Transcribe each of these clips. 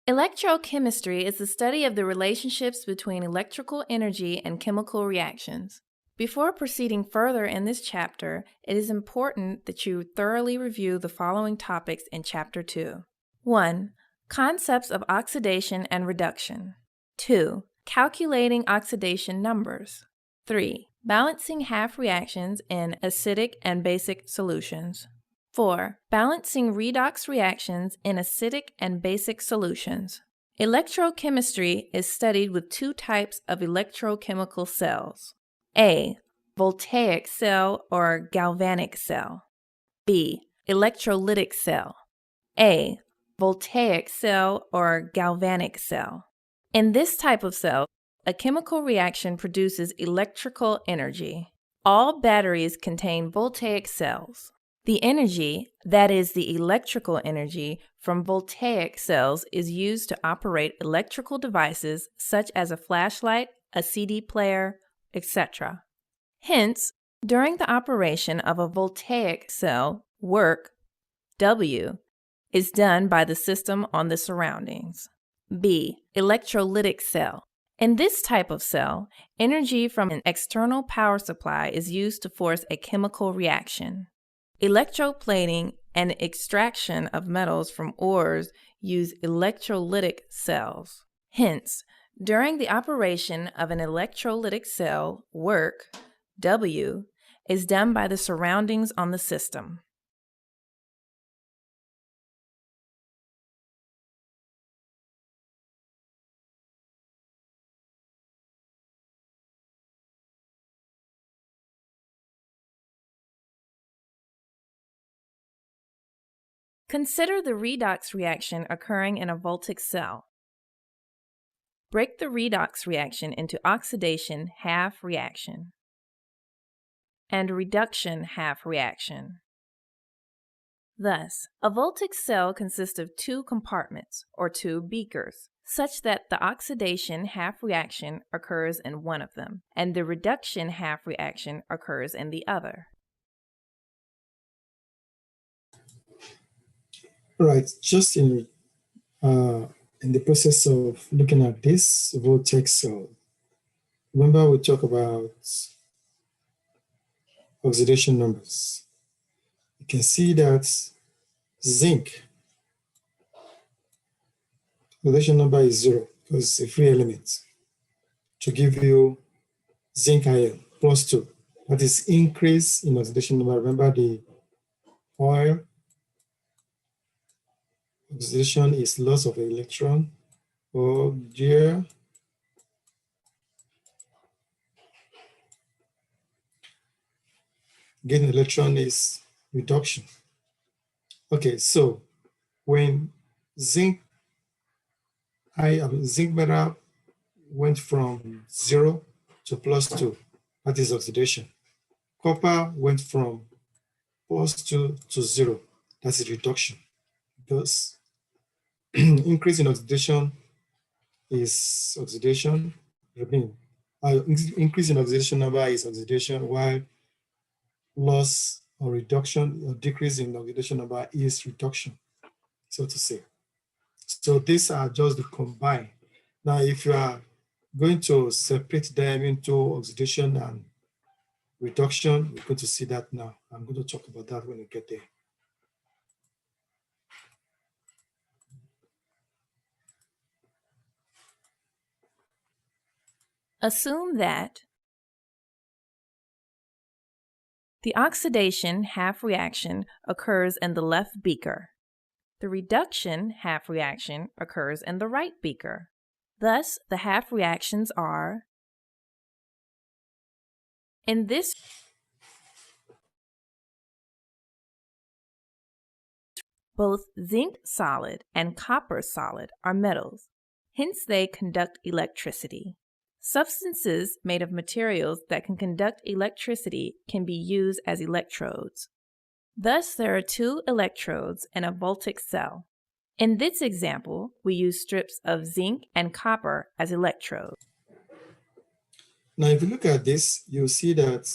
Electrochemistry is the study of the relationships between electrical energy and chemical reactions. Before proceeding further in this chapter, it is important that you thoroughly review the following topics in Chapter 2. 1. Concepts of oxidation and reduction. 2. Calculating oxidation numbers. 3. Balancing half reactions in acidic and basic solutions. 4. Balancing redox reactions in acidic and basic solutions. Electrochemistry is studied with two types of electrochemical cells. A. Voltaic cell or galvanic cell. B. Electrolytic cell. A. Voltaic cell or galvanic cell. In this type of cell, a chemical reaction produces electrical energy. All batteries contain voltaic cells. The energy, that is the electrical energy, from voltaic cells is used to operate electrical devices such as a flashlight, a CD player, etc. Hence, during the operation of a voltaic cell, work, W, is done by the system on the surroundings. B. Electrolytic cell. In this type of cell, energy from an external power supply is used to force a chemical reaction. Electroplating and extraction of metals from ores use electrolytic cells. Hence, during the operation of an electrolytic cell, work, W, is done by the surroundings on the system. Consider the redox reaction occurring in a voltaic cell. Break the redox reaction into oxidation half reaction and reduction half reaction. Thus, a voltaic cell consists of two compartments, or two beakers, such that the oxidation half reaction occurs in one of them, and the reduction half reaction occurs in the other. Right, just in the process of looking at this voltaic cell, remember we talk about oxidation numbers. You can see that zinc, oxidation number is 0 because it's a free element. To give you zinc ion +2, that is increase in oxidation number. Remember the oil oxidation is loss of an electron, or there gain electron is reduction. Okay, so when zinc metal went from 0 to +2, that is oxidation. Copper went from +2 to 0, that's a reduction. Thus, increase in oxidation is oxidation. Increase in oxidation number is oxidation, while loss or reduction or decrease in oxidation number is reduction, so to say. So these are just the combined. Now, if you are going to separate them into oxidation and reduction, we're going to see that now. I'm going to talk about that when we get there. Assume that the oxidation half reaction occurs in the left beaker. The reduction half reaction occurs in the right beaker. Thus, the half reactions are, in this, both zinc solid and copper solid are metals. Hence, they conduct electricity. Substances made of materials that can conduct electricity can be used as electrodes. Thus, there are two electrodes in a voltaic cell. In this example, we use strips of zinc and copper as electrodes. Now, if you look at this, you'll see that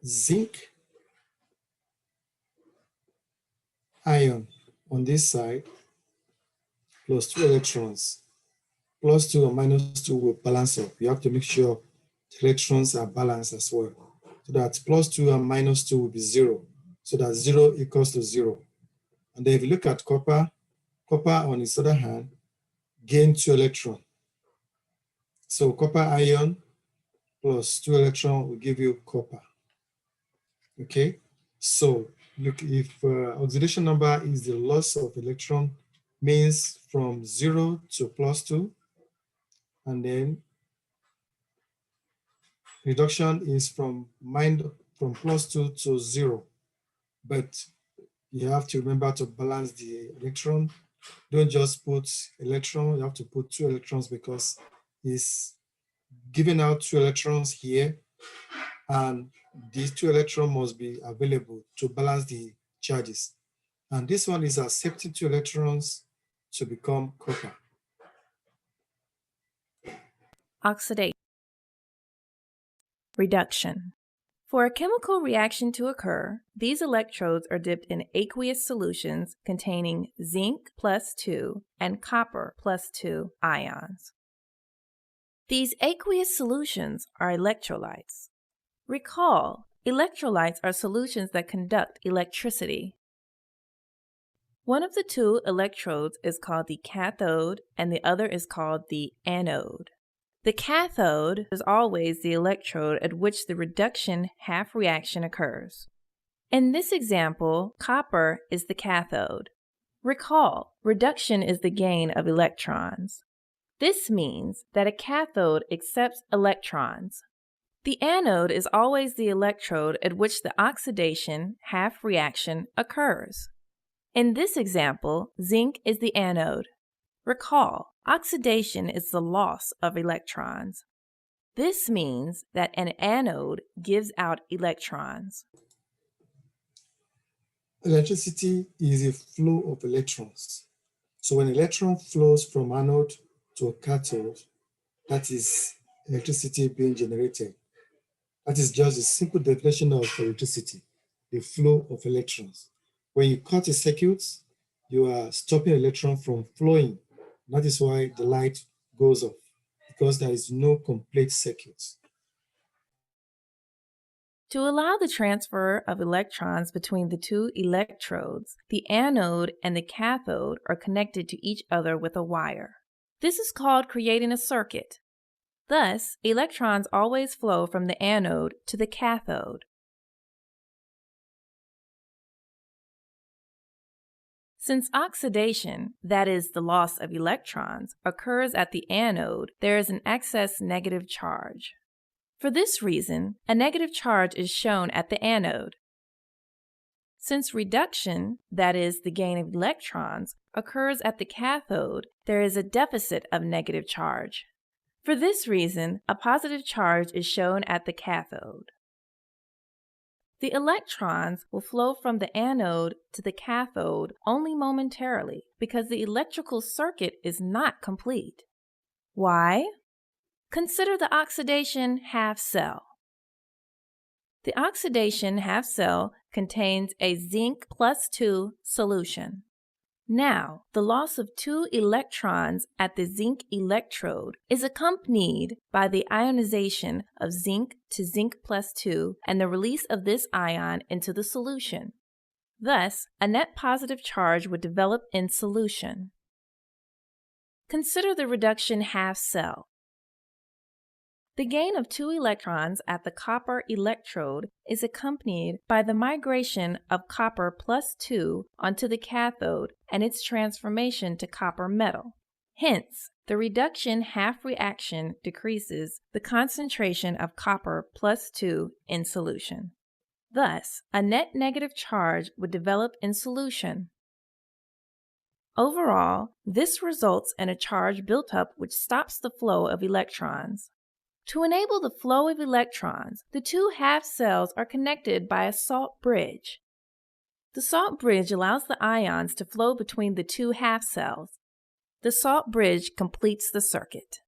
zinc ion on this side plus 2 electrons, plus 2 and minus 2 will balance up. You have to make sure the electrons are balanced as well. So that plus 2 and minus 2 will be 0. So that 0 equals to 0. And then if you look at copper, copper on its other hand gain 2 electrons. So copper ion plus 2 electrons will give you copper. Okay, so look, if oxidation number is the loss of electron, means from 0 to plus 2, and then reduction is from plus 2 to 0. But you have to remember to balance the electron. Don't just put electron, you have to put 2 electrons because it's giving out 2 electrons here, and these 2 electrons must be available to balance the charges. And this one is accepting 2 electrons to become copper. Oxidation. Reduction. For a chemical reaction to occur, these electrodes are dipped in aqueous solutions containing zinc plus 2 and copper plus 2 ions. These aqueous solutions are electrolytes. Recall, electrolytes are solutions that conduct electricity. One of the two electrodes is called the cathode and the other is called the anode. The cathode is always the electrode at which the reduction half reaction occurs. In this example, copper is the cathode. Recall, reduction is the gain of electrons. This means that a cathode accepts electrons. The anode is always the electrode at which the oxidation half reaction occurs. In this example, zinc is the anode. Recall, oxidation is the loss of electrons. This means that an anode gives out electrons. Electricity is a flow of electrons. So when electron flows from anode to a cathode, that is electricity being generated. That is just a simple definition of electricity, the flow of electrons. When you cut a circuit, you are stopping electron from flowing. That is why the light goes off, because there is no complete circuit. To allow the transfer of electrons between the two electrodes, the anode and the cathode are connected to each other with a wire. This is called creating a circuit. Thus, electrons always flow from the anode to the cathode. Since oxidation, that is, the loss of electrons, occurs at the anode, there is an excess negative charge. For this reason, a negative charge is shown at the anode. Since reduction, that is, the gain of electrons, occurs at the cathode, there is a deficit of negative charge. For this reason, a positive charge is shown at the cathode. The electrons will flow from the anode to the cathode only momentarily because the electrical circuit is not complete. Why? Consider the oxidation half cell. The oxidation half cell contains a zinc plus 2 solution. Now, the loss of 2 electrons at the zinc electrode is accompanied by the ionization of zinc to zinc plus 2 and the release of this ion into the solution. Thus, a net positive charge would develop in solution. Consider the reduction half cell. The gain of 2 electrons at the copper electrode is accompanied by the migration of copper plus 2 onto the cathode and its transformation to copper metal. Hence, the reduction half reaction decreases the concentration of copper plus 2 in solution. Thus, a net negative charge would develop in solution. Overall, this results in a charge built up which stops the flow of electrons. To enable the flow of electrons, the two half cells are connected by a salt bridge. The salt bridge allows the ions to flow between the two half cells. The salt bridge completes the circuit.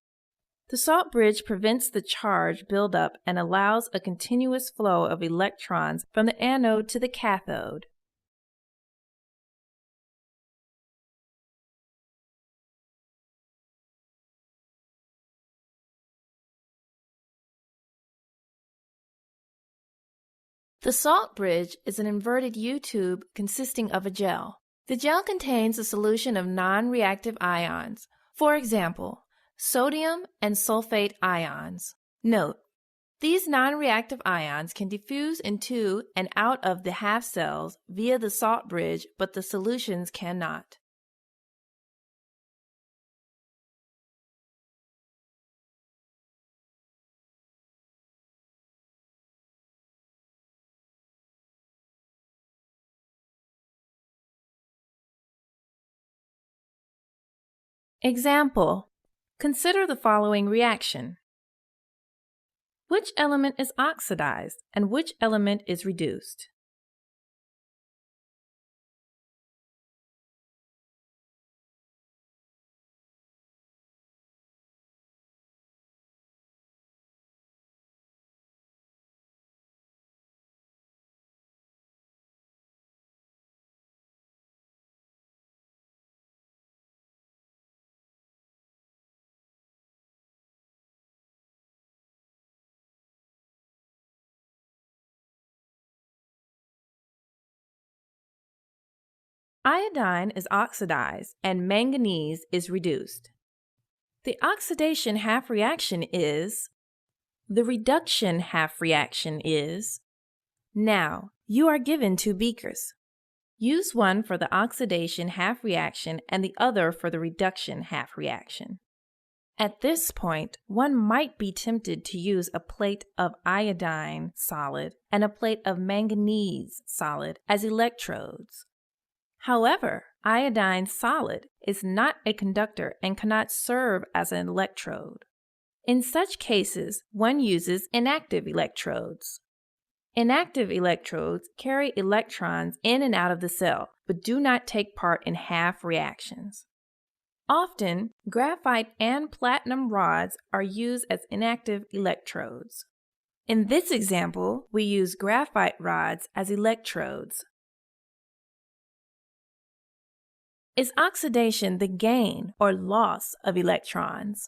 The salt bridge prevents the charge buildup and allows a continuous flow of electrons from the anode to the cathode. The salt bridge is an inverted U tube consisting of a gel. The gel contains a solution of non-reactive ions, for example, sodium and sulfate ions. Note, these non-reactive ions can diffuse into and out of the half cells via the salt bridge, but the solutions cannot. Example: consider the following reaction. Which element is oxidized and which element is reduced? Iodine is oxidized and manganese is reduced. The oxidation half reaction is, the reduction half reaction is. Now, you are given 2 beakers. Use one for the oxidation half reaction and the other for the reduction half reaction. At this point, one might be tempted to use a plate of iodine solid and a plate of manganese solid as electrodes. However, iodine solid is not a conductor and cannot serve as an electrode. In such cases, one uses inactive electrodes. Inactive electrodes carry electrons in and out of the cell, but do not take part in half reactions. Often, graphite and platinum rods are used as inactive electrodes. In this example, we use graphite rods as electrodes. Is oxidation the gain or loss of electrons?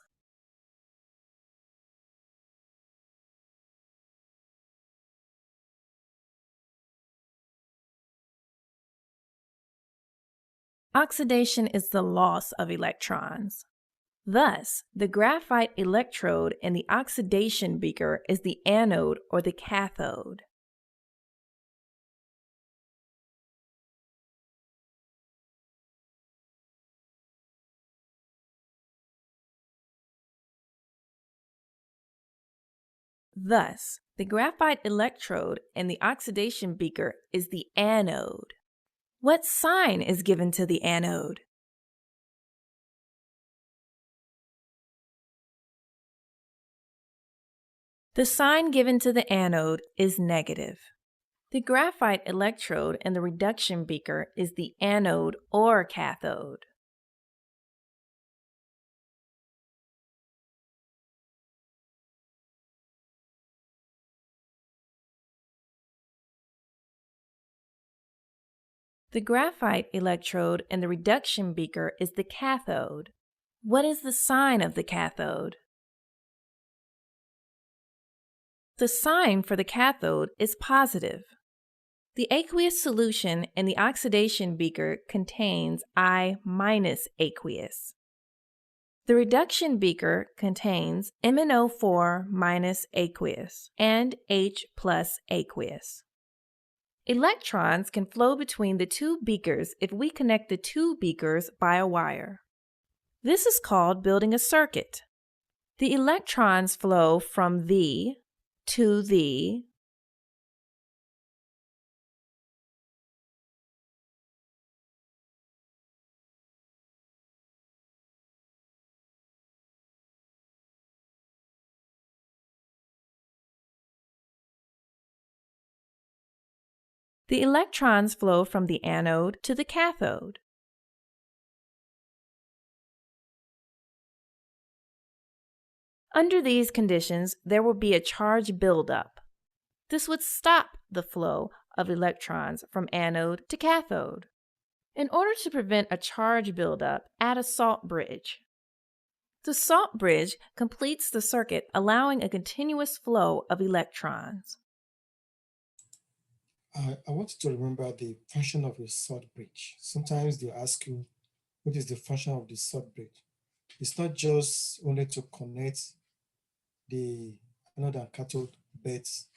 Oxidation is the loss of electrons. Thus, the graphite electrode in the oxidation beaker is the anode or the cathode. Thus, the graphite electrode in the oxidation beaker is the anode. What sign is given to the anode? The sign given to the anode is negative. The graphite electrode in the reduction beaker is the anode or cathode. The graphite electrode in the reduction beaker is the cathode. What is the sign of the cathode? The sign for the cathode is positive. The aqueous solution in the oxidation beaker contains I- aqueous. The reduction beaker contains MnO4- aqueous and H+ aqueous. Electrons can flow between the 2 beakers if we connect the 2 beakers by a wire. This is called building a circuit. The electrons flow from the to the The electrons flow from the anode to the cathode. Under these conditions, there will be a charge buildup. This would stop the flow of electrons from anode to cathode. In order to prevent a charge buildup, add a salt bridge. The salt bridge completes the circuit, allowing a continuous flow of electrons. I want you to remember the function of a salt bridge. Sometimes they ask you, what is the function of the salt bridge? It's not just only to connect the anode and cathode beds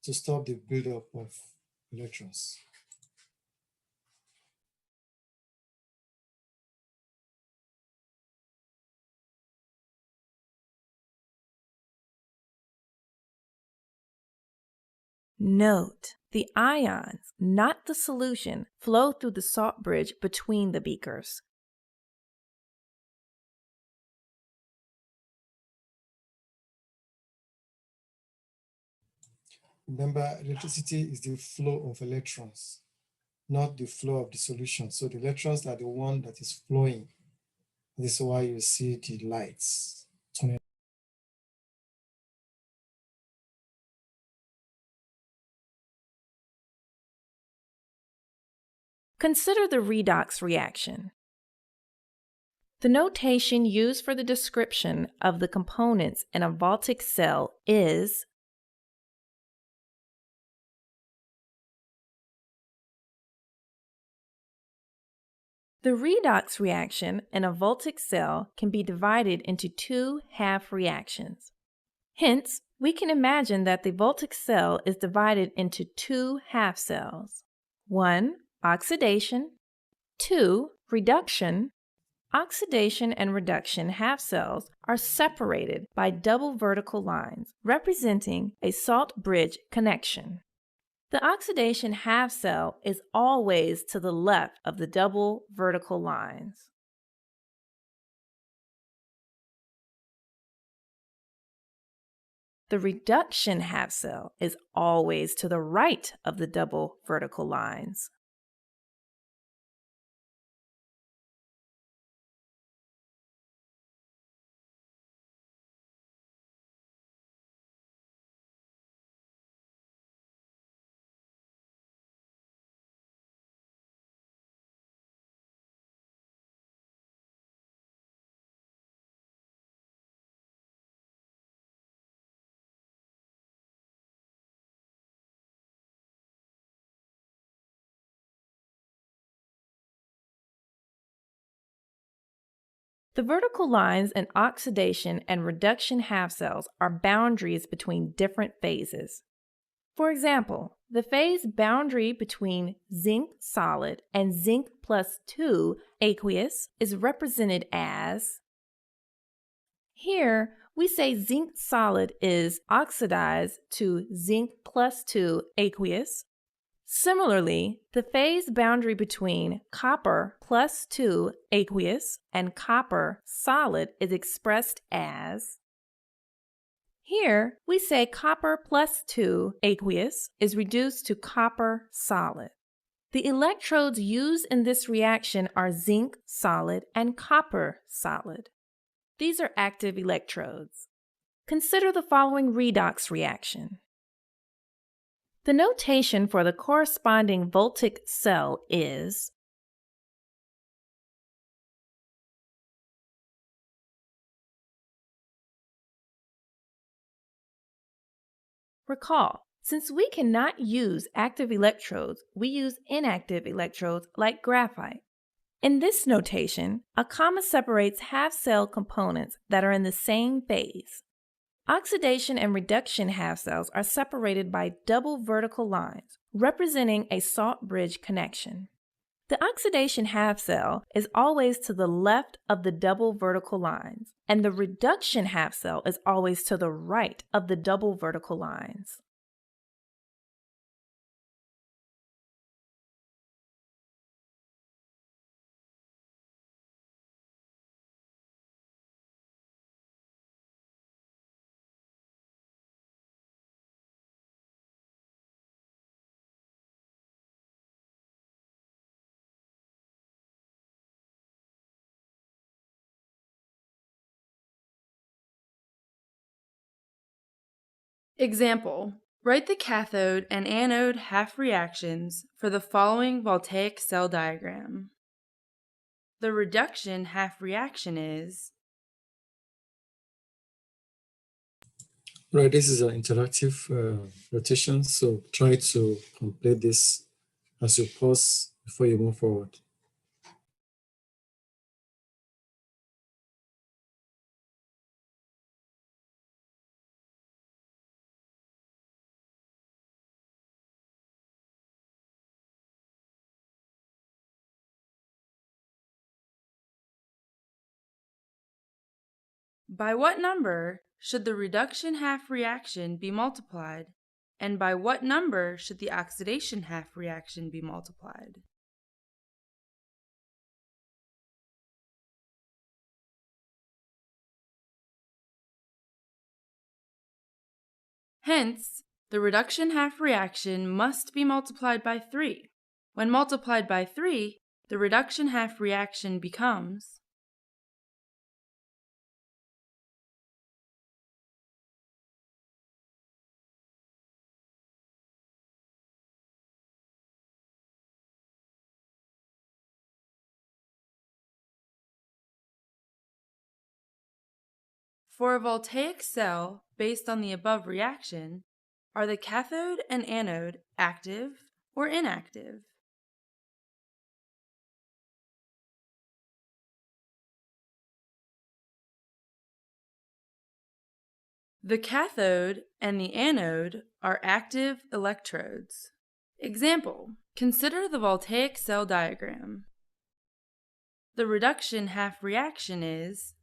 to stop the buildup of electrons. Note, the ions, not the solution, flow through the salt bridge between the beakers. Remember, electricity is the flow of electrons, not the flow of the solution. So the electrons are the one that is flowing. This is why you see the lights turning. Consider the redox reaction. The notation used for the description of the components in a Voltaic cell is the redox reaction in a Voltaic cell can be divided into two half reactions. Hence, we can imagine that the Voltaic cell is divided into two half cells. 1. Oxidation. 2. Reduction. Oxidation and reduction half cells are separated by double vertical lines, representing a salt bridge connection. The oxidation half cell is always to the left of the double vertical lines. The reduction half cell is always to the right of the double vertical lines. The vertical lines in oxidation and reduction half cells are boundaries between different phases. For example, the phase boundary between zinc solid and zinc plus 2 aqueous is represented as. Here, we say zinc solid is oxidized to zinc plus 2 aqueous. Similarly, the phase boundary between copper plus 2 aqueous and copper solid is expressed as. Here, we say copper plus 2 aqueous is reduced to copper solid. The electrodes used in this reaction are zinc solid and copper solid. These are active electrodes. Consider the following redox reaction. The notation for the corresponding Voltaic cell is. Recall, since we cannot use active electrodes, we use inactive electrodes like graphite. In this notation, a comma separates half-cell components that are in the same phase. Oxidation and reduction half cells are separated by double vertical lines, representing a salt bridge connection. The oxidation half cell is always to the left of the double vertical lines, and the reduction half cell is always to the right of the double vertical lines. Example: write the cathode and anode half reactions for the following voltaic cell diagram. The reduction half reaction is. Right, this is an interactive rotation, so try to complete this as you pause before you move forward. By what number should the reduction half reaction be multiplied? And by what number should the oxidation half reaction be multiplied? Hence, the reduction half reaction must be multiplied by 3. When multiplied by 3, the reduction half reaction becomes For a voltaic cell based on the above reaction, are the cathode and anode active or inactive? The cathode and the anode are active electrodes. Example: consider the voltaic cell diagram. The reduction half reaction is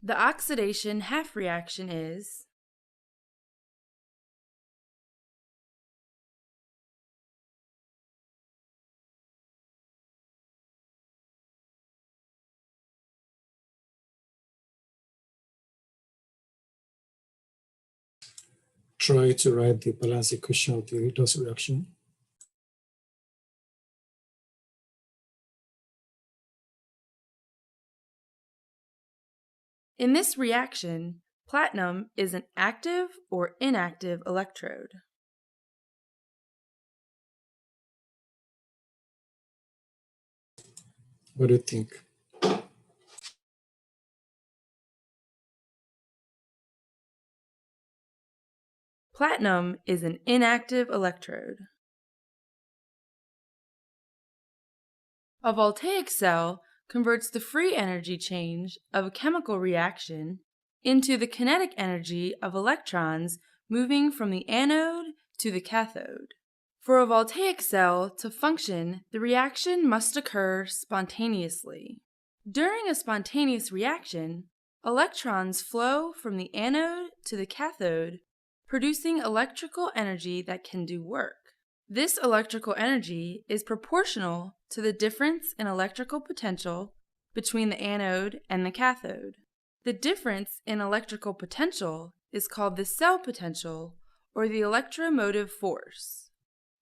the oxidation half reaction is Try to write the balance equation of the redox reaction. In this reaction, platinum is an active or inactive electrode. What do you think? Platinum is an inactive electrode. A voltaic cell converts the free energy change of a chemical reaction into the kinetic energy of electrons moving from the anode to the cathode. For a voltaic cell to function, the reaction must occur spontaneously. During a spontaneous reaction, electrons flow from the anode to the cathode, producing electrical energy that can do work. This electrical energy is proportional to the difference in electrical potential between the anode and the cathode. The difference in electrical potential is called the cell potential or the electromotive force.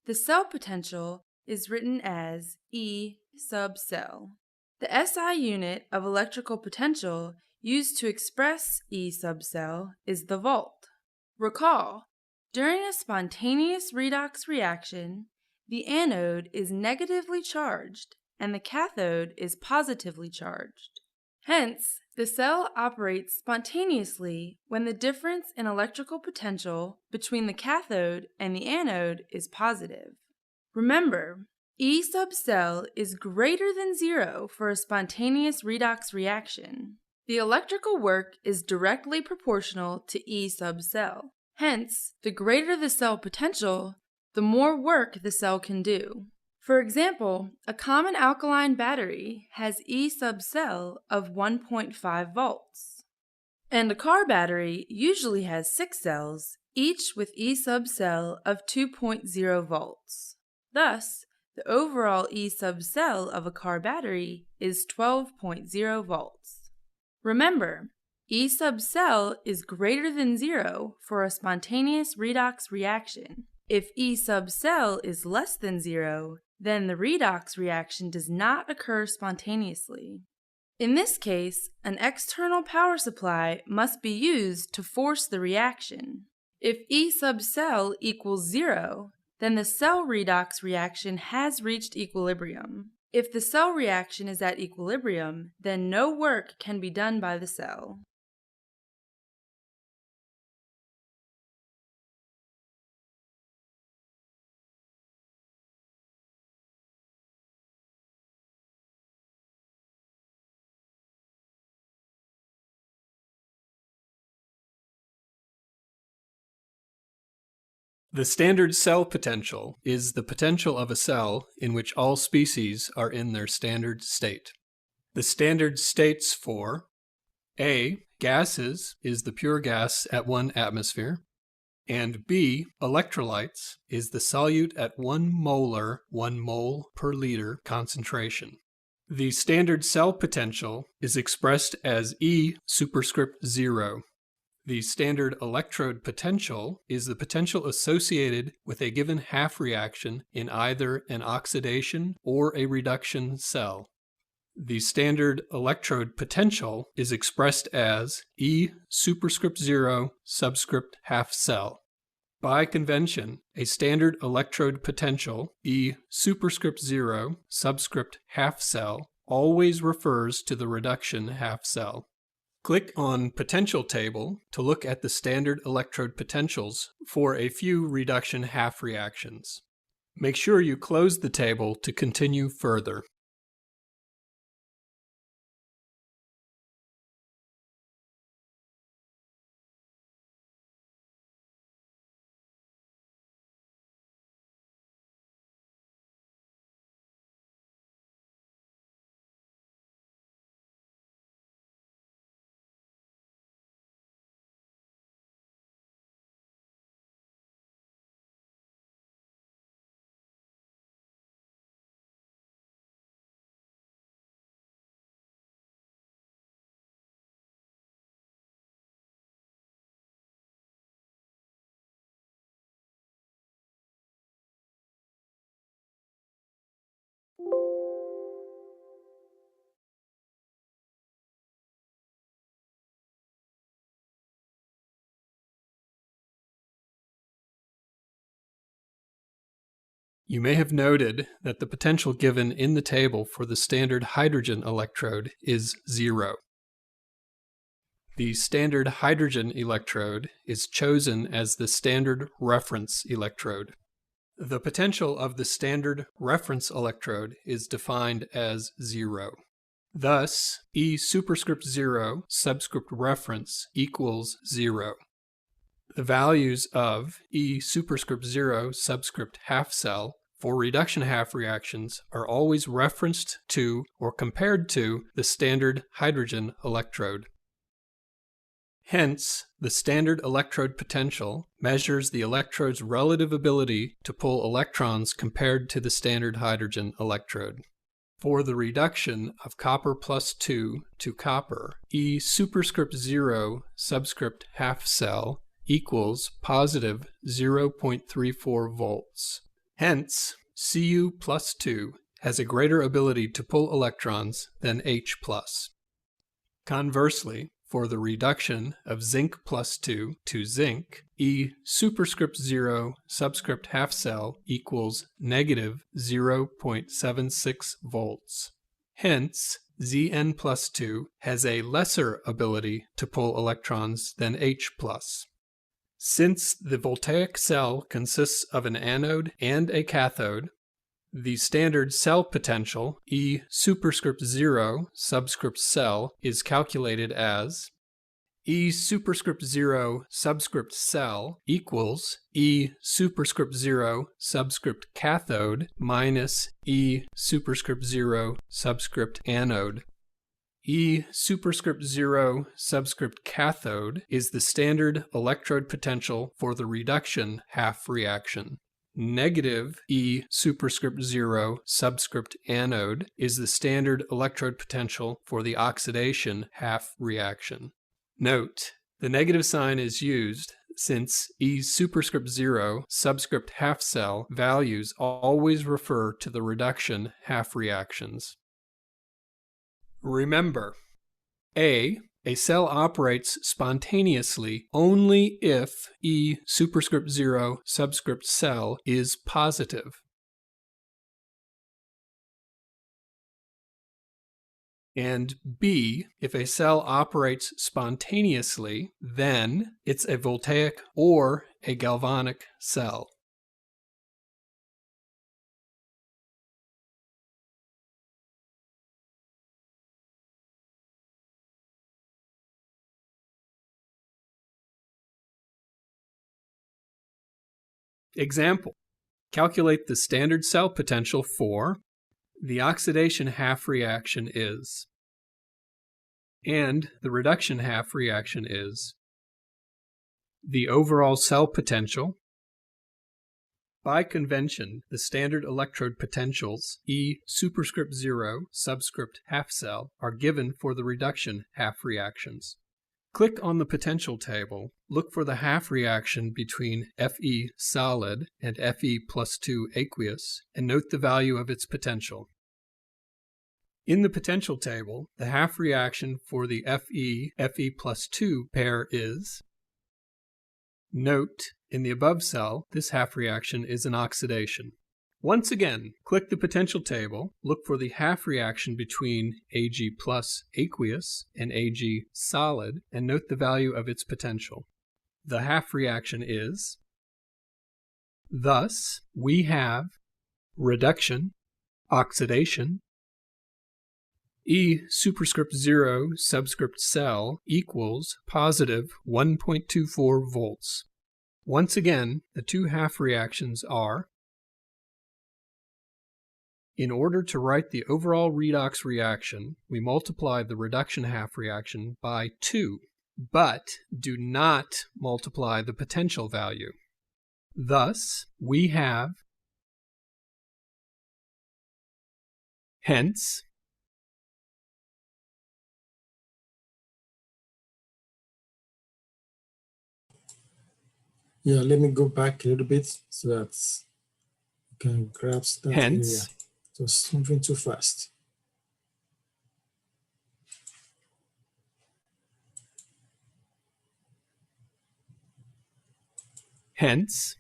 The cell potential is written as E sub cell. The SI unit of electrical potential used to express E sub cell is the volt. Recall, during a spontaneous redox reaction, the anode is negatively charged and the cathode is positively charged. Hence, the cell operates spontaneously when the difference in electrical potential between the cathode and the anode is positive. Remember, E sub cell is greater than 0 for a spontaneous redox reaction. The electrical work is directly proportional to E sub cell. Hence, the greater the cell potential, the more work the cell can do. For example, a common alkaline battery has E sub cell of 1.5 volts. And a car battery usually has 6 cells, each with E sub cell of 2.0 volts. Thus, the overall E sub cell of a car battery is 12.0 volts. Remember, E sub cell is greater than 0 for a spontaneous redox reaction. If E sub cell is less than 0, then the redox reaction does not occur spontaneously. In this case, an external power supply must be used to force the reaction. If E sub cell equals 0, then the cell redox reaction has reached equilibrium. If the cell reaction is at equilibrium, then no work can be done by the cell. The standard cell potential is the potential of a cell in which all species are in their standard state. The standard states for A, gases, is the pure gas at 1 atmosphere, and B, electrolytes, is the solute at 1 molar, 1 mole per liter concentration. The standard cell potential is expressed as E superscript 0. The standard electrode potential is the potential associated with a given half reaction in either an oxidation or a reduction cell. The standard electrode potential is expressed as E superscript 0 subscript half cell. By convention, a standard electrode potential, E superscript 0 subscript half cell, always refers to the reduction half cell. Click on Potential Table to look at the standard electrode potentials for a few reduction half reactions. Make sure you close the table to continue further. You may have noted that the potential given in the table for the standard hydrogen electrode is 0. The standard hydrogen electrode is chosen as the standard reference electrode. The potential of the standard reference electrode is defined as 0. Thus, E superscript 0 subscript reference equals 0. The values of E superscript 0 subscript half cell for reduction half reactions are always referenced to or compared to the standard hydrogen electrode. Hence, the standard electrode potential measures the electrode's relative ability to pull electrons compared to the standard hydrogen electrode. For the reduction of copper plus 2 to copper, E superscript 0 subscript half cell equals positive 0.34 volts. Hence, Cu plus 2 has a greater ability to pull electrons than H plus. Conversely, for the reduction of zinc plus 2 to zinc, E superscript 0 subscript half cell equals negative 0.76 volts. Hence, Zn plus 2 has a lesser ability to pull electrons than H plus. Since the voltaic cell consists of an anode and a cathode, the standard cell potential, E superscript 0 subscript cell, is calculated as E superscript 0 subscript cell equals E superscript 0 subscript cathode minus E superscript 0 subscript anode. E superscript 0 subscript cathode is the standard electrode potential for the reduction half reaction. Negative E superscript 0 subscript anode is the standard electrode potential for the oxidation half reaction. Note, the negative sign is used since E superscript 0 subscript half cell values always refer to the reduction half reactions. Remember, A A cell operates spontaneously only if E superscript 0 subscript cell is positive. And B, if a cell operates spontaneously, then it's a voltaic or a galvanic cell. Example: calculate the standard cell potential for the oxidation half reaction is, and the reduction half reaction is, the overall cell potential. By convention, the standard electrode potentials E superscript 0 subscript half cell are given for the reduction half reactions. Click on the potential table, look for the half reaction between Fe solid and Fe+2 aqueous, and note the value of its potential. In the potential table, the half reaction for the Fe+2 pair is. Note, in the above cell, this half reaction is an oxidation. Once again, click the potential table, look for the half reaction between Ag plus aqueous and Ag solid, and note the value of its potential. The half reaction is. Thus, we have reduction, oxidation, E superscript 0 subscript cell equals positive 1.24 volts. Once again, the two half reactions are. In order to write the overall redox reaction, we multiply the reduction half reaction by 2, but do not multiply the potential value. Thus, we have, hence, Yeah, let me go back a little bit so that you can grasp that area. Just moving too fast. Hence,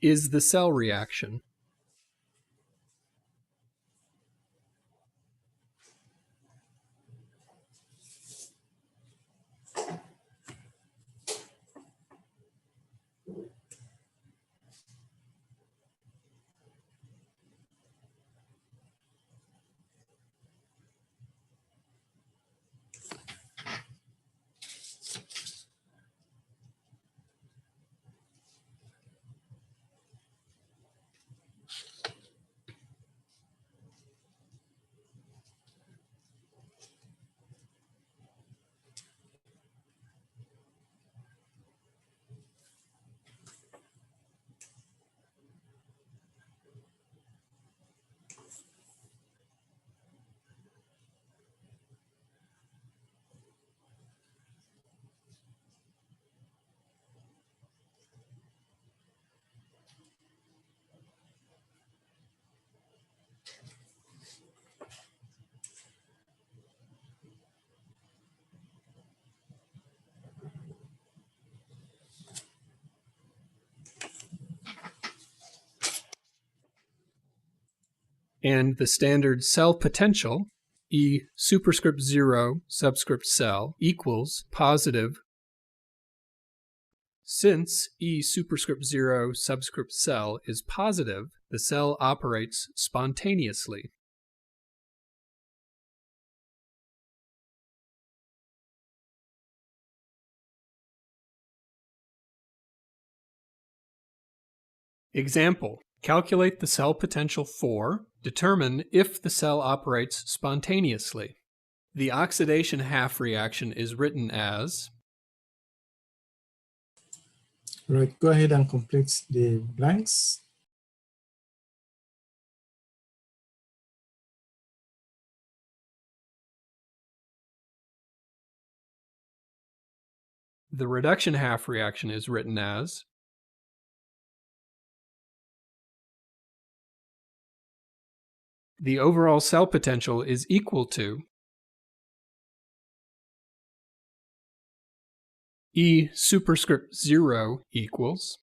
is the cell reaction. And the standard cell potential, E superscript 0 subscript cell, equals positive. Since E superscript 0 subscript cell is positive, the cell operates spontaneously. Example: calculate the cell potential for, determine if the cell operates spontaneously. The oxidation half reaction is written as. Right, go ahead and complete the blanks. The reduction half reaction is written as. the overall cell potential is equal to E superscript 0 equals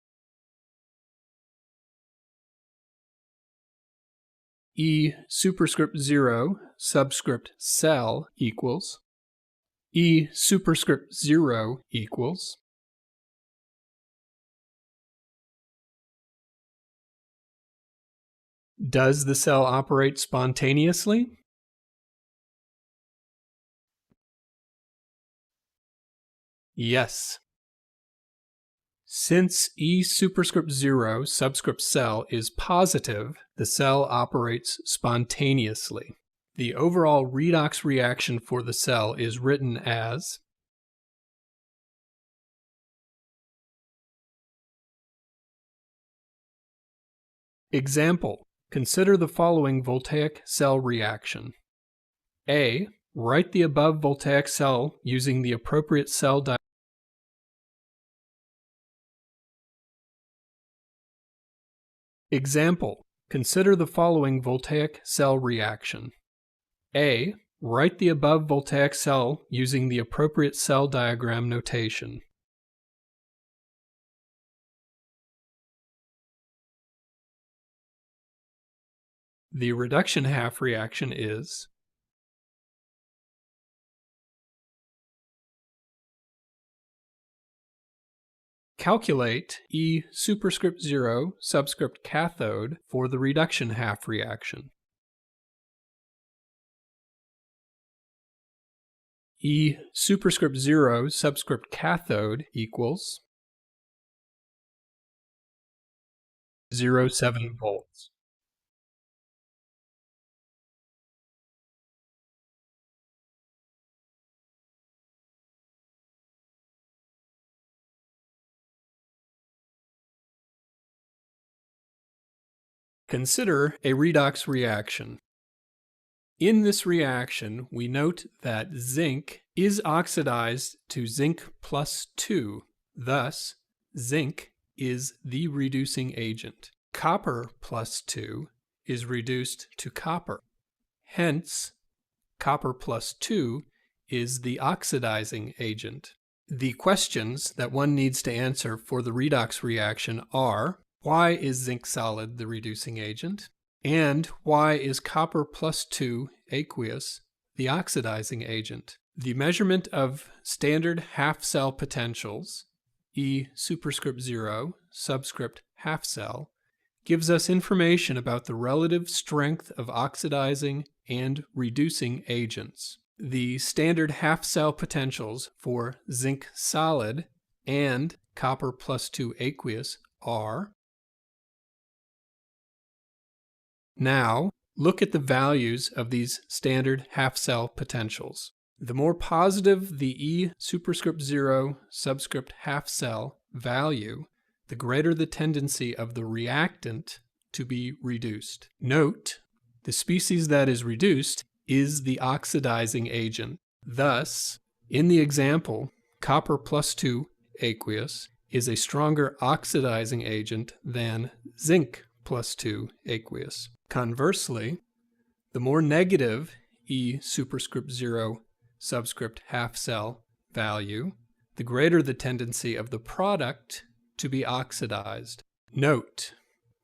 E superscript 0 subscript cell equals E superscript 0 equals Does the cell operate spontaneously? Yes. Since E superscript 0 subscript cell is positive, the cell operates spontaneously. The overall redox reaction for the cell is written as Example. Consider the following voltaic cell reaction. A. Write the above voltaic cell using the appropriate cell diagram. Example. Consider the following voltaic cell reaction. A. Write the above voltaic cell using the appropriate cell diagram notation. The reduction half reaction is Calculate E superscript 0 subscript cathode for the reduction half reaction. E superscript 0 subscript cathode equals 0.7 volts. Consider a redox reaction. In this reaction, we note that zinc is oxidized to zinc plus 2. Thus, zinc is the reducing agent. Copper plus 2 is reduced to copper. Hence, copper plus 2 is the oxidizing agent. The questions that one needs to answer for the redox reaction are, why is zinc solid the reducing agent? And why is copper plus 2 aqueous the oxidizing agent? The measurement of standard half-cell potentials, E superscript 0 subscript half-cell, gives us information about the relative strength of oxidizing and reducing agents. The standard half-cell potentials for zinc solid and copper plus 2 aqueous are. Now, look at the values of these standard half-cell potentials. The more positive the E superscript 0 subscript half-cell value, the greater the tendency of the reactant to be reduced. Note, the species that is reduced is the oxidizing agent. Thus, in the example, copper plus 2 aqueous is a stronger oxidizing agent than zinc plus 2 aqueous. Conversely, the more negative E superscript 0 subscript half-cell value, the greater the tendency of the product to be oxidized. Note,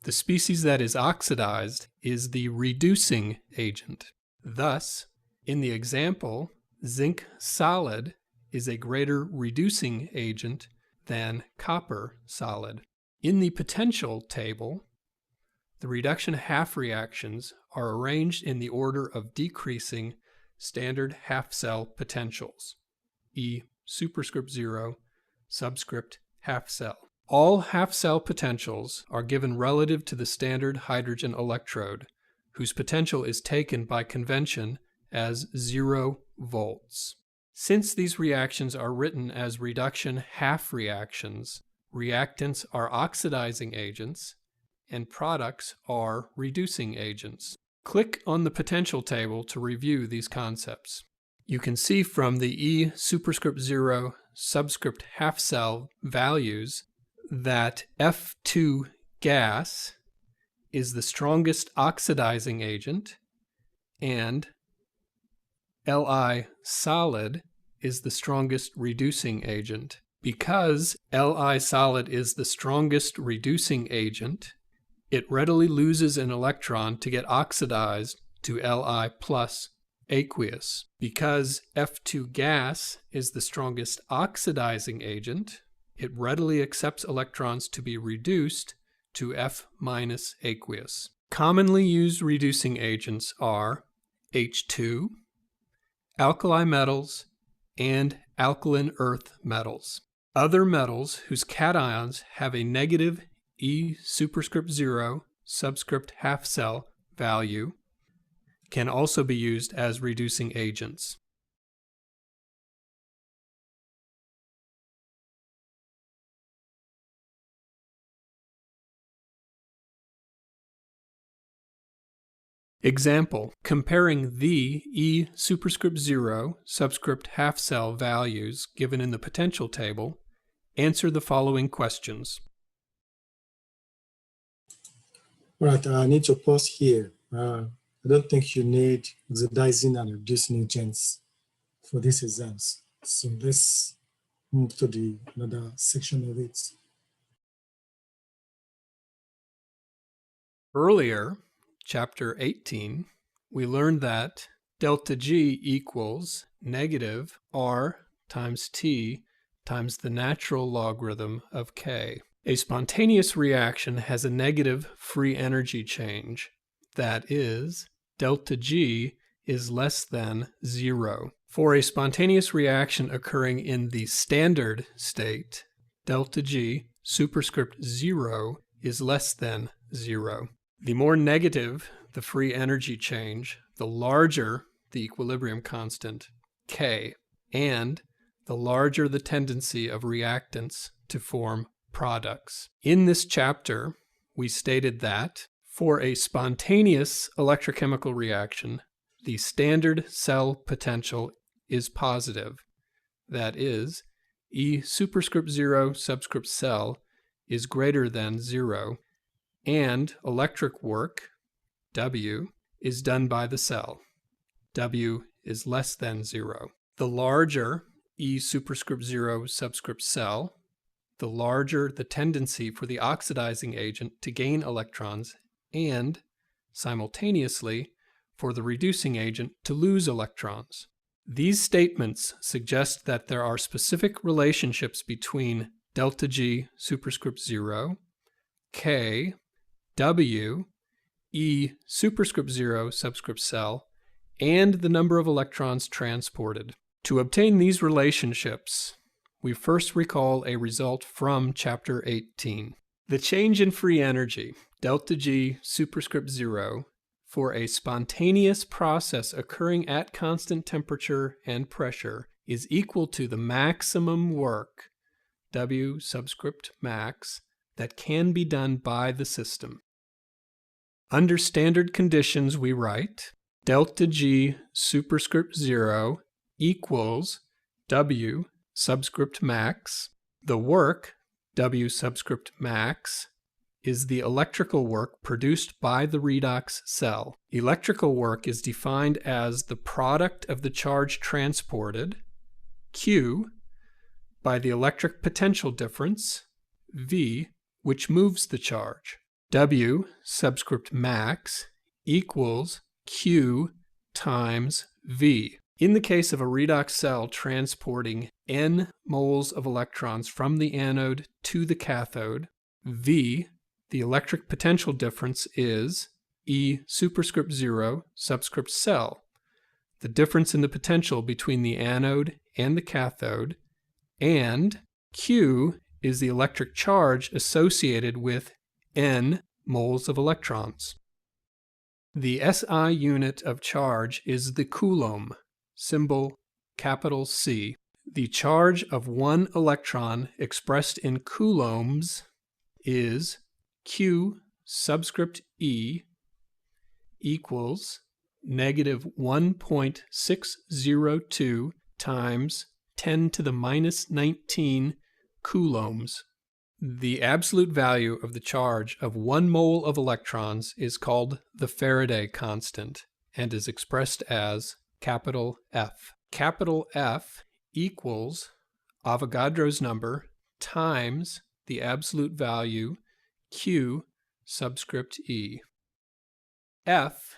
the species that is oxidized is the reducing agent. Thus, in the example, zinc solid is a greater reducing agent than copper solid. In the potential table, the reduction half reactions are arranged in the order of decreasing standard half-cell potentials, E superscript 0 subscript half-cell. All half-cell potentials are given relative to the standard hydrogen electrode, whose potential is taken by convention as 0 volts. Since these reactions are written as reduction half reactions, reactants are oxidizing agents, and products are reducing agents. Click on the potential table to review these concepts. You can see from the E superscript 0 subscript half-cell values that F2 gas is the strongest oxidizing agent and Li solid is the strongest reducing agent. Because Li solid is the strongest reducing agent, it readily loses an electron to get oxidized to Li plus aqueous. Because F2 gas is the strongest oxidizing agent, it readily accepts electrons to be reduced to F minus aqueous. Commonly used reducing agents are H2, alkali metals, and alkaline earth metals. Other metals whose cations have a negative E superscript 0 subscript half cell value can also be used as reducing agents. Example, comparing the E superscript 0 subscript half cell values given in the potential table, answer the following questions. All right, I need to pause here. I don't think you need oxidizing and reducing agents for these exams. So let's move to another section of it. Earlier, chapter 18, we learned that delta G equals negative R times T times the natural logarithm of K. A spontaneous reaction has a negative free energy change. That is, delta G is less than 0. For a spontaneous reaction occurring in the standard state, delta G superscript 0 is less than 0. The more negative the free energy change, the larger the equilibrium constant, K, and the larger the tendency of reactants to form products. In this chapter, we stated that for a spontaneous electrochemical reaction, the standard cell potential is positive. That is, E superscript 0 subscript cell is greater than 0, and electric work, W, is done by the cell. W is less than 0. The larger E superscript 0 subscript cell, the larger the tendency for the oxidizing agent to gain electrons and, simultaneously, for the reducing agent to lose electrons. These statements suggest that there are specific relationships between delta G superscript 0, K, W, E superscript 0 subscript cell, and the number of electrons transported. To obtain these relationships, we first recall a result from chapter 18. The change in free energy, delta G superscript 0, for a spontaneous process occurring at constant temperature and pressure is equal to the maximum work, W subscript max, that can be done by the system. Under standard conditions, we write delta G superscript 0 equals W subscript max. The work, W subscript max, is the electrical work produced by the redox cell. Electrical work is defined as the product of the charge transported, Q, by the electric potential difference, V, which moves the charge. W subscript max equals Q times V. In the case of a redox cell transporting N moles of electrons from the anode to the cathode, V, the electric potential difference, is E superscript 0 subscript cell, the difference in the potential between the anode and the cathode, and Q is the electric charge associated with N moles of electrons. The SI unit of charge is the coulomb, symbol capital C. The charge of one electron expressed in coulombs is Q subscript E equals negative 1.602 times 10 to the minus 19 coulombs. The absolute value of the charge of 1 mole of electrons is called the Faraday constant. and is expressed as capital F. Capital F equals Avogadro's number times the absolute value Q subscript E. F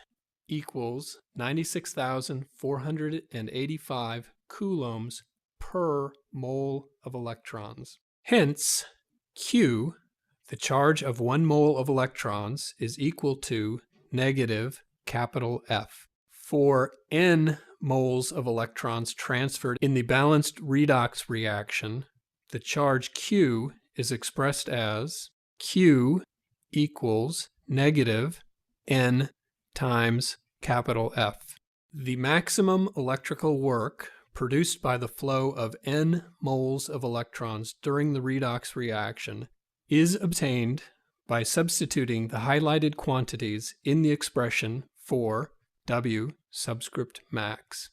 equals 96,485 coulombs per mole of electrons. Hence, Q, the charge of 1 mole of electrons, is equal to negative capital F. For n moles of electrons transferred in the balanced redox reaction, the charge Q is expressed as Q equals negative n times capital F. The maximum electrical work produced by the flow of n moles of electrons during the redox reaction is obtained by substituting the highlighted quantities in the expression for W subscript max.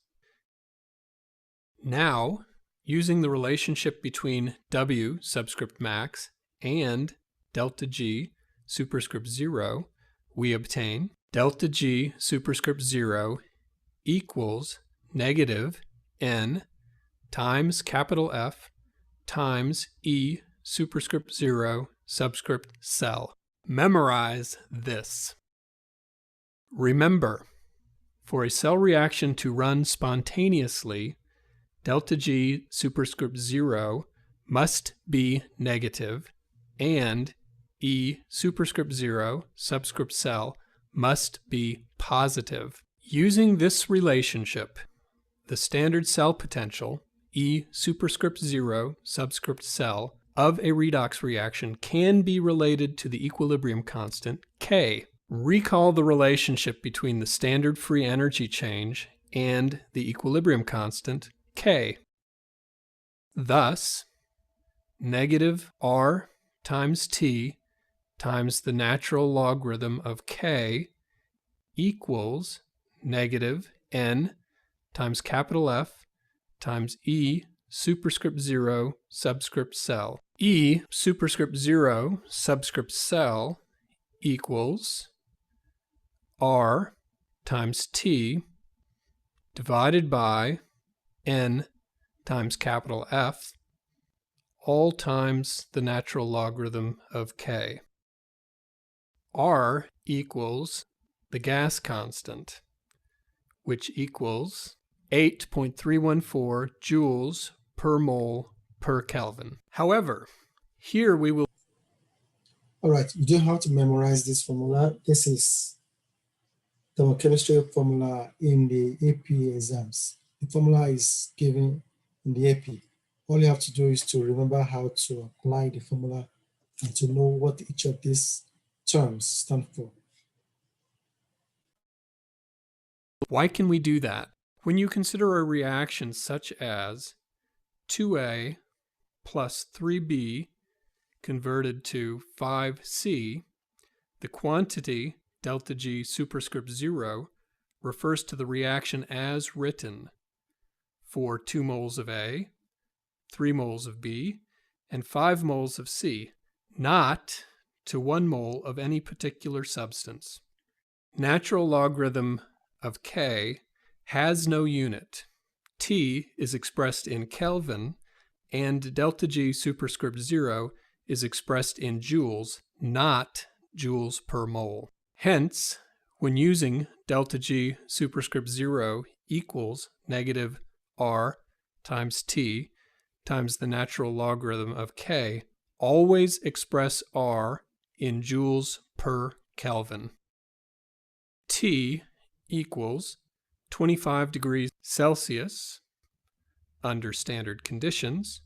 Now, using the relationship between W subscript max and delta G superscript 0, we obtain delta G superscript 0 equals negative N times capital F times E superscript 0 subscript cell. Memorize this. Remember, for a cell reaction to run spontaneously, delta G superscript 0 must be negative and E superscript 0 subscript cell must be positive. Using this relationship, the standard cell potential, E superscript 0 subscript cell, of a redox reaction can be related to the equilibrium constant, K. Recall the relationship between the standard free energy change and the equilibrium constant, K. Thus, negative R times T times the natural logarithm of K equals negative N times capital F times E superscript 0 subscript cell. E superscript 0 subscript cell equals R times T divided by N times capital F, all times the natural logarithm of K. R equals the gas constant, which equals 8.314 joules per mole per Kelvin. However, here we will... All right, you don't have to memorize this formula. This is the chemistry formula in the AP exams. The formula is given in the AP. All you have to do is to remember how to apply the formula and to know what each of these terms stand for. Why can we do that? When you consider a reaction such as 2A plus 3B converted to 5C, the quantity delta G superscript 0 refers to the reaction as written for 2 moles of A, 3 moles of B, and 5 moles of C, not to 1 mole of any particular substance. Natural logarithm of K has no unit. T is expressed in Kelvin, and delta G superscript 0 is expressed in joules, not joules per mole. Hence, when using delta G superscript 0 equals negative R times T times the natural logarithm of K, always express R in joules per Kelvin. T equals 25 degrees Celsius under standard conditions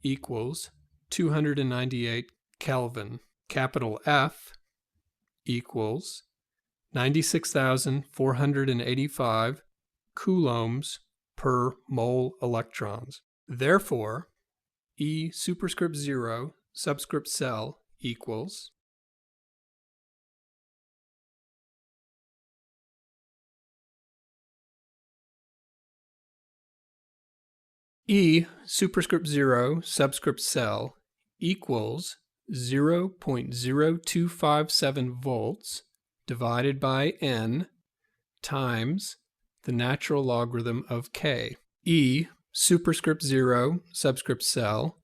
equals 298 Kelvin. Capital F equals 96,485 coulombs per mole electrons. Therefore, E superscript 0 subscript cell equals E superscript 0 subscript cell equals 0.0257 volts divided by N times the natural logarithm of K. E superscript 0 subscript cell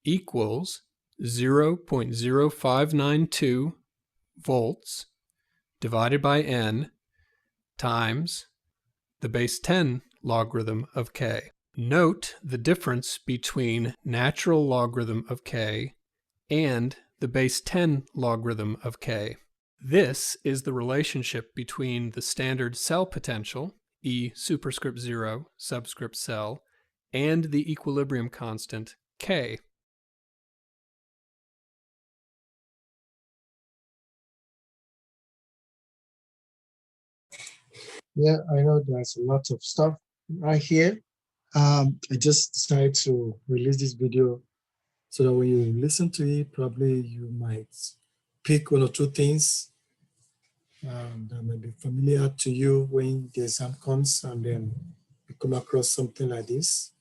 equals 0.0592 volts divided by N times the base 10 logarithm of K. Note the difference between natural logarithm of K and the base 10 logarithm of K. This is the relationship between the standard cell potential, E superscript 0 subscript cell, and the equilibrium constant, K. Yeah, I know there's a lot of stuff right here. I just decided to release this video so that when you listen to it, probably you might pick one or two things that may be familiar to you when the exam comes, and then you come across something like this.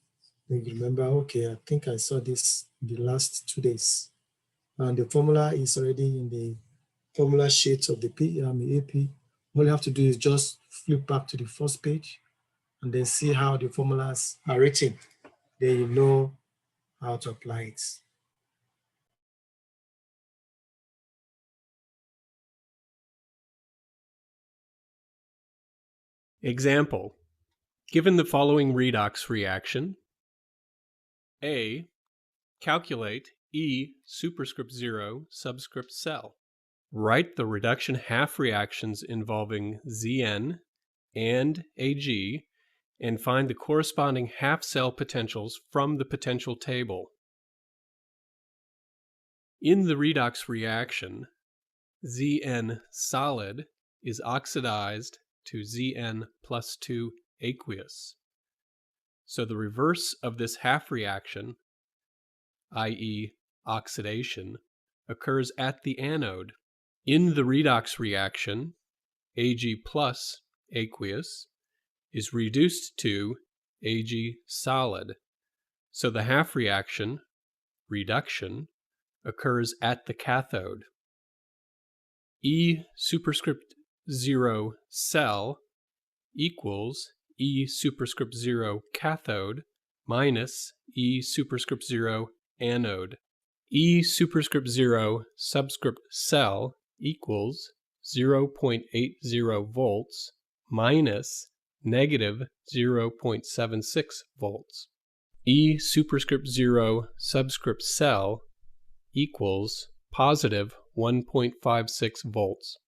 Then you remember, okay, I think I saw this the last 2 days. And the formula is already in the formula sheet of the AP. All you have to do is just flip back to the first page and then see how the formulas are written. Then you know how to apply it. Example. Given the following redox reaction, A, calculate E superscript 0 subscript cell. Write the reduction half reactions involving Zn and Ag and find the corresponding half cell potentials from the potential table. In the redox reaction, Zn solid is oxidized to Zn plus 2 aqueous. So the reverse of this half reaction, i.e. oxidation, occurs at the anode. In the redox reaction, Ag plus aqueous is reduced to Ag solid. So the half reaction, reduction, occurs at the cathode. E superscript 0 cell equals E superscript 0 cathode minus E superscript 0 anode. E superscript 0 subscript cell equals 0.80 volts minus negative 0.76 volts. E superscript 0 subscript cell equals positive 1.56 volts.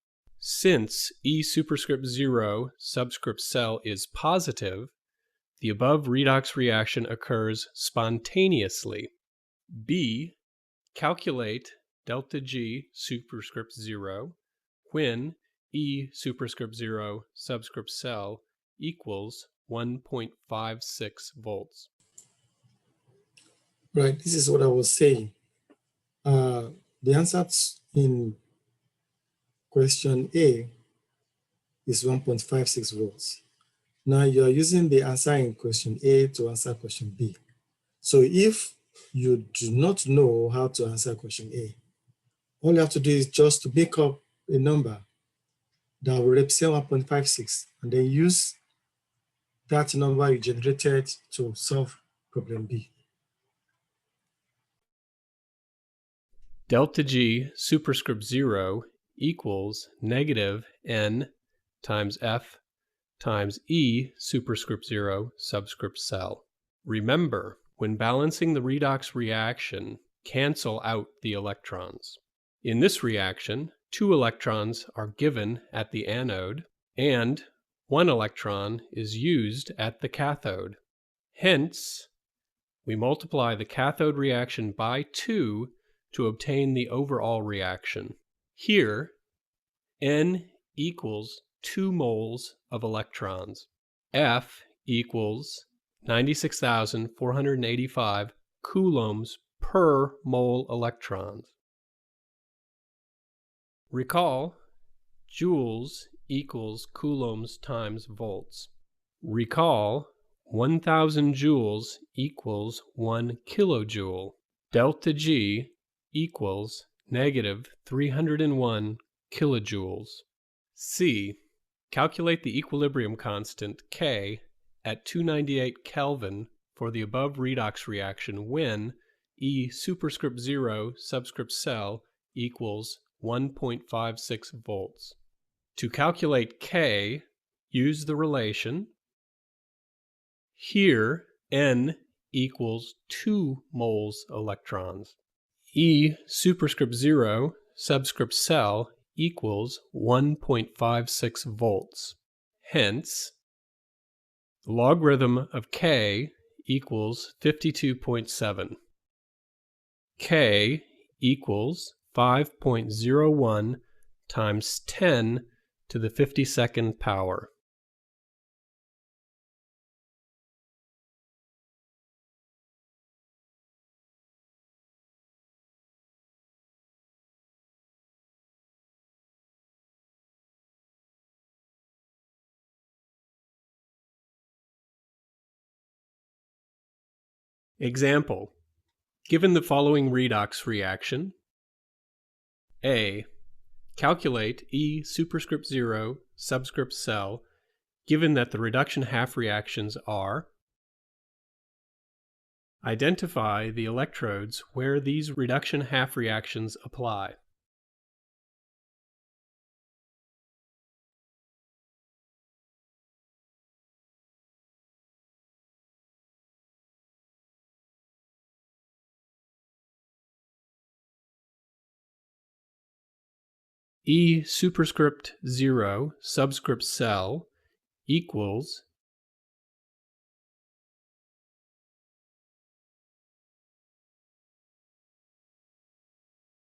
Since E superscript 0 subscript cell is positive, the above redox reaction occurs spontaneously. B, calculate delta G superscript 0 when E superscript 0 subscript cell equals 1.56 volts. Right, this is what I was saying. The answer in question A is 1.56 volts. Now you are using the answer in question A to answer question B. So if you do not know how to answer question A, all you have to do is just to make up a number that will represent 1.56 and then use that number you generated to solve problem B. Delta G superscript 0 equals negative N times F times E superscript 0 subscript cell. Remember, when balancing the redox reaction, cancel out the electrons. In this reaction, 2 electrons are given at the anode and 1 electron is used at the cathode. Hence, we multiply the cathode reaction by 2 to obtain the overall reaction. Here, N equals 2 moles of electrons. F equals 96,485 coulombs per mole electrons. Recall, joules equals coulombs times volts. Recall, 1,000 joules equals 1 kilojoule. Delta G equals negative 301 kilojoules. C. Calculate the equilibrium constant K at 298 Kelvin for the above redox reaction when E superscript 0 subscript cell equals 1.56 volts. To calculate K, use the relation. Here, N equals 2 moles electrons. E superscript 0 subscript cell equals 1.56 volts. Hence, the logarithm of K equals 52.7. K equals 5.01 times 10 to the 52nd power. Example: given the following redox reaction, A. Calculate E superscript 0 subscript cell given that the reduction half reactions are. Identify the electrodes where these reduction half reactions apply. E superscript 0 subscript cell equals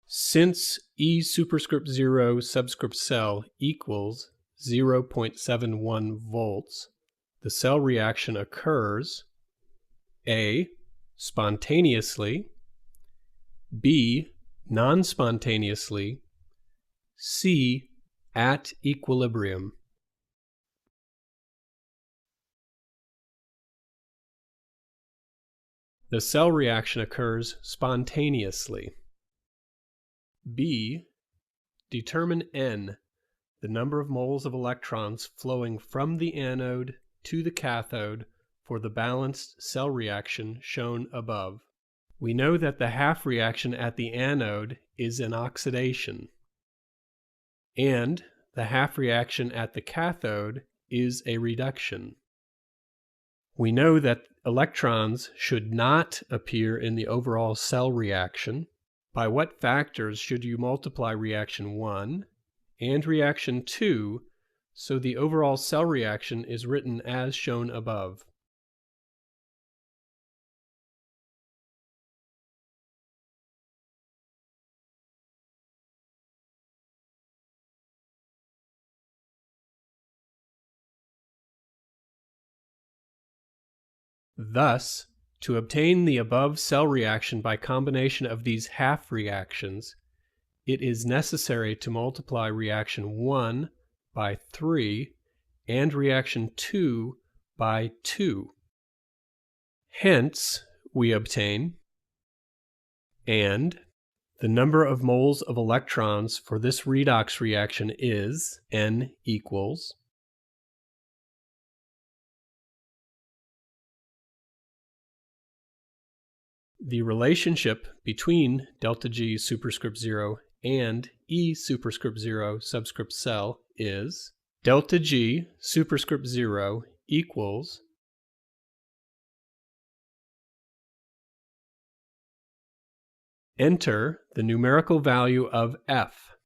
since E superscript 0 subscript cell equals 0.71 volts, the cell reaction occurs A. spontaneously, B. non-spontaneously, C. at equilibrium. The cell reaction occurs spontaneously. B. Determine N, the number of moles of electrons flowing from the anode to the cathode for the balanced cell reaction shown above. We know that the half reaction at the anode is an oxidation, and the half reaction at the cathode is a reduction. We know that electrons should not appear in the overall cell reaction. By what factors should you multiply reaction 1 and reaction 2 so the overall cell reaction is written as shown above? Thus, to obtain the above cell reaction by combination of these half reactions, it is necessary to multiply reaction 1 by 3 and reaction 2 by 2. Hence, we obtain, and the number of moles of electrons for this redox reaction is N equals the relationship between delta G superscript 0 and E superscript 0 subscript cell is delta G superscript 0 equals enter the numerical value of F.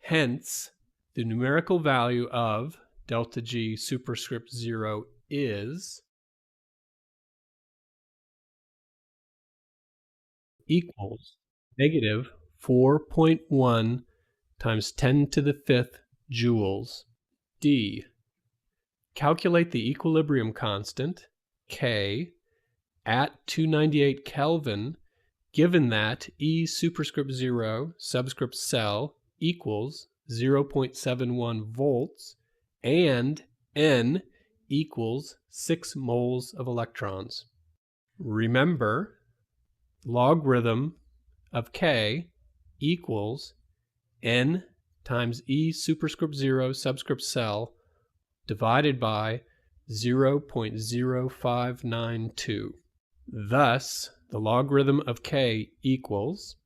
Hence, the numerical value of delta G superscript 0 is equals negative 4.1 times 10 to the 5th joules. D. Calculate the equilibrium constant, K, at 298 Kelvin, given that E superscript 0 subscript cell equals 0.71 volts and N equals 6 moles of electrons. Remember, logarithm of K equals n times E superscript 0 subscript cell divided by 0.0592. Thus, the logarithm of k equals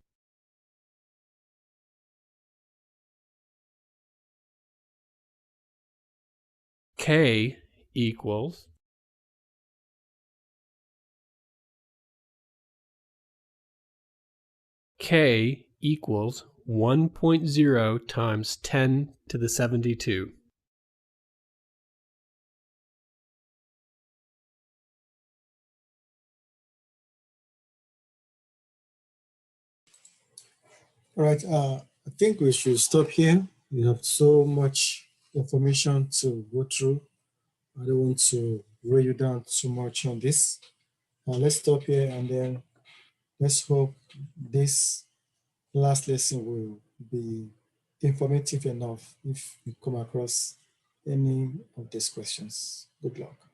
k equals k equals 1.0 times 10 to the 72. All right, I think we should stop here. We have so much information to go through. I don't want to weigh you down too much on this. Let's stop here and then let's hope this last lesson will be informative enough if you come across any of these questions. Good luck.